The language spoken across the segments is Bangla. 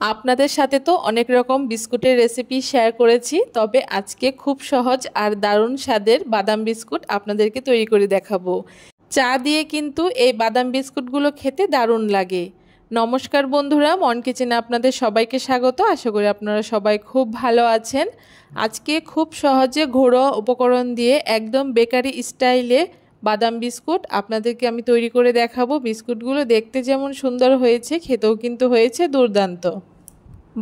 আপনাদের সাথে তো অনেক রকম বিস্কুটের রেসিপি শেয়ার করেছি, তবে আজকে খুব সহজ আর দারুণ স্বাদের বাদাম বিস্কুট আপনাদেরকে তৈরি করে দেখাবো। চা দিয়ে কিন্তু এই বাদাম বিস্কুটগুলো খেতে দারুণ লাগে। নমস্কার বন্ধুরা, মন কিচেনে আপনাদের সবাইকে স্বাগত। আশা করি আপনারা সবাই খুব ভালো আছেন। আজকে খুব সহজে ঘরোয়া উপকরণ দিয়ে একদম বেকারি স্টাইলে বাদাম বিস্কুট আপনাদেরকে আমি তৈরি করে দেখাবো। বিস্কুটগুলো দেখতে যেমন সুন্দর হয়েছে, খেতেও কিন্তু হয়েছে দুর্দান্ত।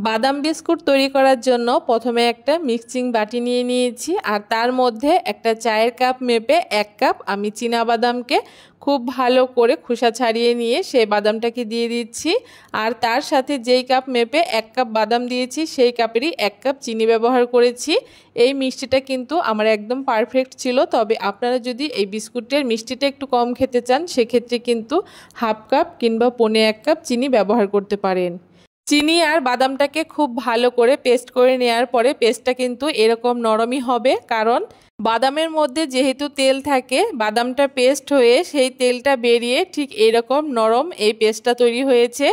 বাদাম বিস্কুট তৈরি করার জন্য প্রথমে একটা মিক্সিং বাটি নিয়ে নিয়েছি, আর তার মধ্যে একটা চায়ের কাপ মেপে 1 কাপ আমি চীনা বাদামকে খুব ভালো করে খোসা ছাড়িয়ে নিয়ে সেই বাদামটাকে দিয়ে দিচ্ছি। আর তার সাথে যেই কাপ মেপে 1 কাপ বাদাম দিয়েছি সেই কাপেরই 1 কাপ চিনি ব্যবহার করেছি। এই মিষ্টিটা কিন্তু আমার একদম পারফেক্ট ছিল, তবে আপনারা যদি এই বিস্কুটের মিষ্টিটা একটু কম খেতে চান সেক্ষেত্রে কিন্তু 1/2 কাপ কিংবা 1.25 কাপ চিনি ব্যবহার করতে পারেন। চিনি আর বাদামটাকে খুব ভালো করে পেস্ট করে নেওয়ার পরে পেস্টটা কিন্তু এরকম নরমই হবে, কারণ বাদামের মধ্যে যেহেতু তেল থাকে, বাদামটা পেস্ট হয়ে সেই তেলটা বেরিয়ে ঠিক এরকম নরম এই পেস্টটা তৈরি হয়েছে।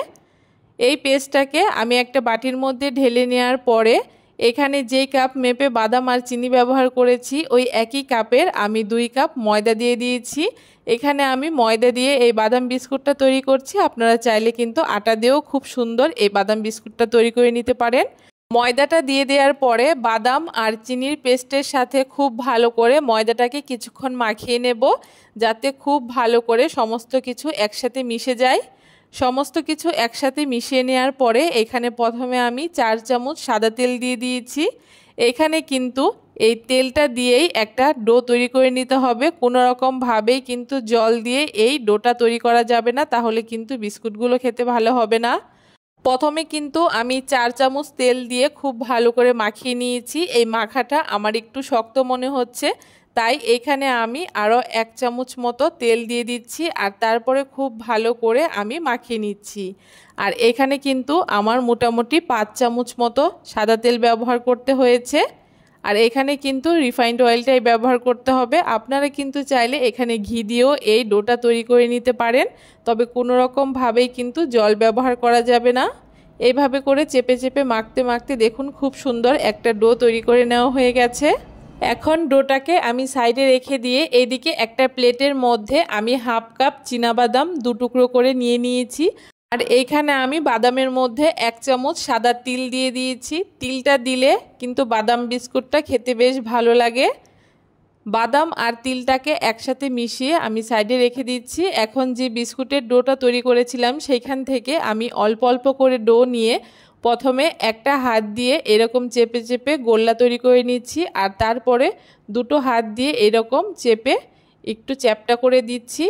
এই পেস্টটাকে আমি একটা বাটির মধ্যে ঢেলে নেওয়ার পরে এখানে যেই কাপ মেপে বাদাম আর চিনি ব্যবহার করেছি ওই একই কাপের আমি 2 কাপ ময়দা দিয়ে দিয়েছি। এখানে আমি ময়দা দিয়ে এই বাদাম বিস্কুটটা তৈরি করছি। আপনারা চাইলে কিন্তু আটা দিয়েও খুব সুন্দর এই বাদাম বিস্কুটটা তৈরি করে নিতে পারেন। ময়দাটা দিয়ে দেওয়ার পরে বাদাম আর চিনির পেস্টের সাথে খুব ভালো করে ময়দাটাকে কিছুক্ষণ মাখিয়ে নেব, যাতে খুব ভালো করে সমস্ত কিছু একসাথে মিশে যায়। সমস্ত কিছু একসাথে মিশিয়ে নেওয়ার পরে এখানে প্রথমে আমি 4 চামচ সাদা তেল দিয়ে দিয়েছি। এখানে কিন্তু এই তেলটা দিয়েই একটা ডো তৈরি করে নিতে হবে। কোনো রকমভাবেই কিন্তু জল দিয়ে এই ডোটা তৈরি করা যাবে না, তাহলে কিন্তু বিস্কুটগুলো খেতে ভালো হবে না। প্রথমে কিন্তু আমি 4 চামচ তেল দিয়ে খুব ভালো করে মাখিয়ে নিয়েছি। এই মাখাটা আমার একটু শক্ত মনে হচ্ছে, তাই এখানে আমি আরও 1 চামচ মতো তেল দিয়ে দিচ্ছি, আর তারপরে খুব ভালো করে আমি মাখিয়ে নিচ্ছি। আর এখানে কিন্তু আমার মোটামুটি 5 চামচ মতো সাদা তেল ব্যবহার করতে হয়েছে। আর এখানে কিন্তু রিফাইন্ড অয়েলটাই ব্যবহার করতে হবে। আপনারা কিন্তু চাইলে এখানে ঘি দিয়েও এই ডোটা তৈরি করে নিতে পারেন, তবে কোনো রকমভাবেই কিন্তু জল ব্যবহার করা যাবে না। এইভাবে করে চেপে চেপে মাখতে মাখতে দেখুন খুব সুন্দর একটা ডো তৈরি করে নেওয়া হয়ে গেছে। এখন ডোটাকে আমি সাইডে রেখে দিয়ে এইদিকে একটা প্লেটের মধ্যে আমি 1/2 কাপ চীনাবাদাম 2 টুকরো করে নিয়ে নিয়েছি। আর এইখানে আমি বাদামের মধ্যে 1 চামচ সাদা তিল দিয়ে দিয়েছি। তিলটা দিলে কিন্তু বাদাম বিস্কুটটা খেতে বেশ ভালো লাগে। বাদাম আর তিলটাকে একসাথে মিশিয়ে আমি সাইডে রেখে দিচ্ছি। এখন যে বিস্কুটের ডোটা তৈরি করেছিলাম সেইখান থেকে আমি অল্প অল্প করে ডো নিয়ে প্রথমে একটা হাত দিয়ে এরকম চেপে চেপে গোল্লা তৈরি করে নিচ্ছি, আর তারপরে দুটো হাত দিয়ে এরকম চেপে একটু চ্যাপটা করে দিচ্ছি।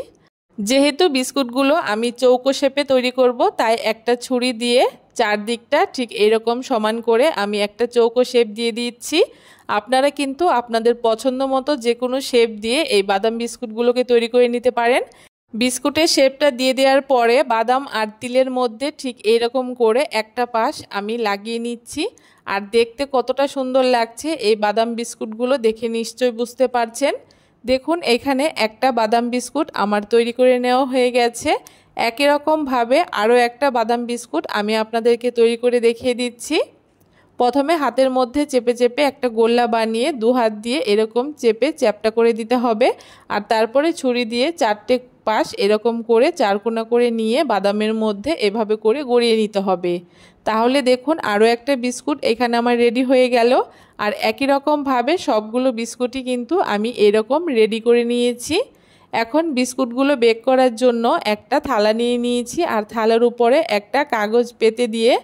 যেহেতু বিস্কুটগুলো আমি চৌকো শেপে তৈরি করব, তাই একটা ছুরি দিয়ে চারদিকটা ঠিক এরকম সমান করে আমি একটা চৌকো শেপ দিয়ে দিচ্ছি। আপনারা কিন্তু আপনাদের পছন্দ মতো যে কোনো শেপ দিয়ে এই বাদাম বিস্কুটগুলোকে তৈরি করে নিতে পারেন। বিস্কুটের শেপটা দিয়ে দেওয়ার পরে বাদাম আর তিলের মধ্যে ঠিক এরকম করে একটা পাশ আমি লাগিয়ে নিচ্ছি। আর দেখতে কতটা সুন্দর লাগছে এই বাদাম বিস্কুটগুলো দেখে নিশ্চয়ই বুঝতে পারছেন। দেখুন এখানে একটা বাদাম বিস্কুট আমার তৈরি করে নেওয়া হয়ে গেছে। একই রকমভাবে আরও একটা বাদাম বিস্কুট আমি আপনাদেরকে তৈরি করে দেখিয়ে দিচ্ছি। প্রথমে হাতের মধ্যে চেপে চেপে একটা গোল্লা বানিয়ে 2 হাত দিয়ে এরকম চেপে চ্যাপটা করে দিতে হবে, আর তারপরে ছুরি দিয়ে 4টে পাশ এরকম করে 4 কোণা করে নিয়ে বাদামের মধ্যে এভাবে করে গড়িয়ে নিতে হবে। তাহলে দেখুন আরও একটা বিস্কুট এখানে আমার রেডি হয়ে গেল। আর একই রকমভাবে সবগুলো বিস্কুটই কিন্তু আমি এরকম রেডি করে নিয়েছি। এখন বিস্কুটগুলো বেক করার জন্য একটা থালা নিয়ে নিয়েছি, আর থালার উপরে একটা কাগজ পেতে দিয়ে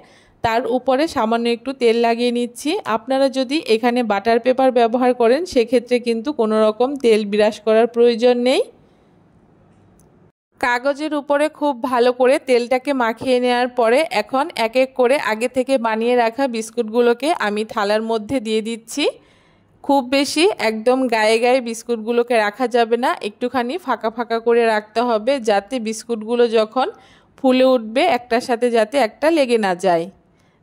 তার উপরে সামান্য একটু তেল লাগিয়ে নিচ্ছি। আপনারা যদি এখানে বাটার পেপার ব্যবহার করেন সেক্ষেত্রে কিন্তু কোনো রকম তেল ব্রাশ করার প্রয়োজন নেই। কাগজের উপরে খুব ভালো করে তেলটাকে মাখিয়ে নেওয়ার পরে এখন এক এক করে আগে থেকে বানিয়ে রাখা বিস্কুটগুলোকে আমি থালার মধ্যে দিয়ে দিচ্ছি। খুব বেশি একদম গায়ে গায়ে বিস্কুটগুলোকে রাখা যাবে না, একটুখানি ফাঁকা ফাঁকা করে রাখতে হবে, যাতে বিস্কুটগুলো যখন ফুলে উঠবে একটার সাথে যাতে একটা লেগে না যায়।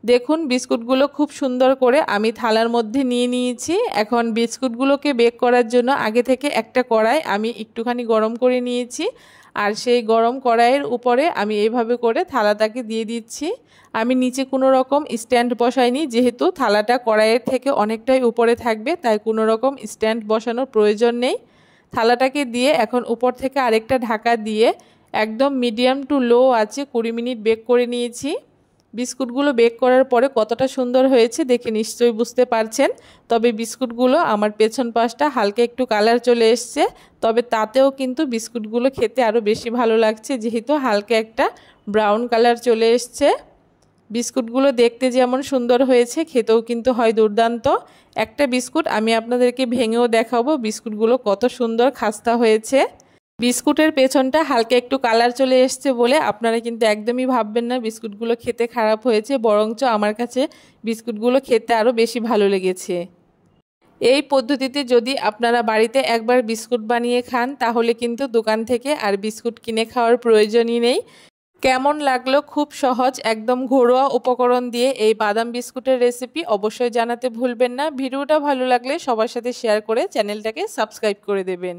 দেখুন বিস্কুটগুলো খুব সুন্দর করে আমি থালার মধ্যে নিয়ে নিয়েছি। এখন বিস্কুটগুলোকে বেক করার জন্য আগে থেকে একটা কড়াই আমি একটুখানি গরম করে নিয়েছি, আর সেই গরম কড়াইয়ের উপরে আমি এইভাবে করে থালাটাকে দিয়ে দিচ্ছি। আমি নিচে কোনো রকম স্ট্যান্ড বসাইনি, যেহেতু থালাটা কড়াইয়ের থেকে অনেকটাই উপরে থাকবে, তাই কোনো রকম স্ট্যান্ড বসানোর প্রয়োজন নেই। থালাটাকে দিয়ে এখন উপর থেকে আরেকটা ঢাকা দিয়ে একদম মিডিয়াম টু লো আছে 20 মিনিট বেক করে নিয়েছি। বিস্কুটগুলো বেক করার পরে কতটা সুন্দর হয়েছে দেখে নিশ্চয়ই বুঝতে পারছেন। তবে বিস্কুটগুলো আমার পেছন পাশটা হালকা একটু কালার চলে এসছে, তবে তাতেও কিন্তু বিস্কুটগুলো খেতে আরও বেশি ভালো লাগছে, যেহেতু হালকা একটা ব্রাউন কালার চলে এসছে। বিস্কুটগুলো দেখতে যেমন সুন্দর হয়েছে, খেতেও কিন্তু হয় দুর্দান্ত। একটা বিস্কুট আমি আপনাদেরকে ভেঙেও দেখাবো বিস্কুটগুলো কত সুন্দর খাস্তা হয়েছে। বিস্কুটের পেছনটা হালকা একটু কালার চলে এসছে বলে আপনারা কিন্তু একদমই ভাববেন না বিস্কুটগুলো খেতে খারাপ হয়েছে, বরঞ্চ আমার কাছে বিস্কুটগুলো খেতে আরও বেশি ভালো লেগেছে। এই পদ্ধতিতে যদি আপনারা বাড়িতে একবার বিস্কুট বানিয়ে খান তাহলে কিন্তু দোকান থেকে আর বিস্কুট কিনে খাওয়ার প্রয়োজনই নেই। কেমন লাগলো খুব সহজ একদম ঘরোয়া উপকরণ দিয়ে এই বাদাম বিস্কুটের রেসিপি অবশ্যই জানাতে ভুলবেন না। ভিডিওটা ভালো লাগলে সবার সাথে শেয়ার করে চ্যানেলটাকে সাবস্ক্রাইব করে দেবেন।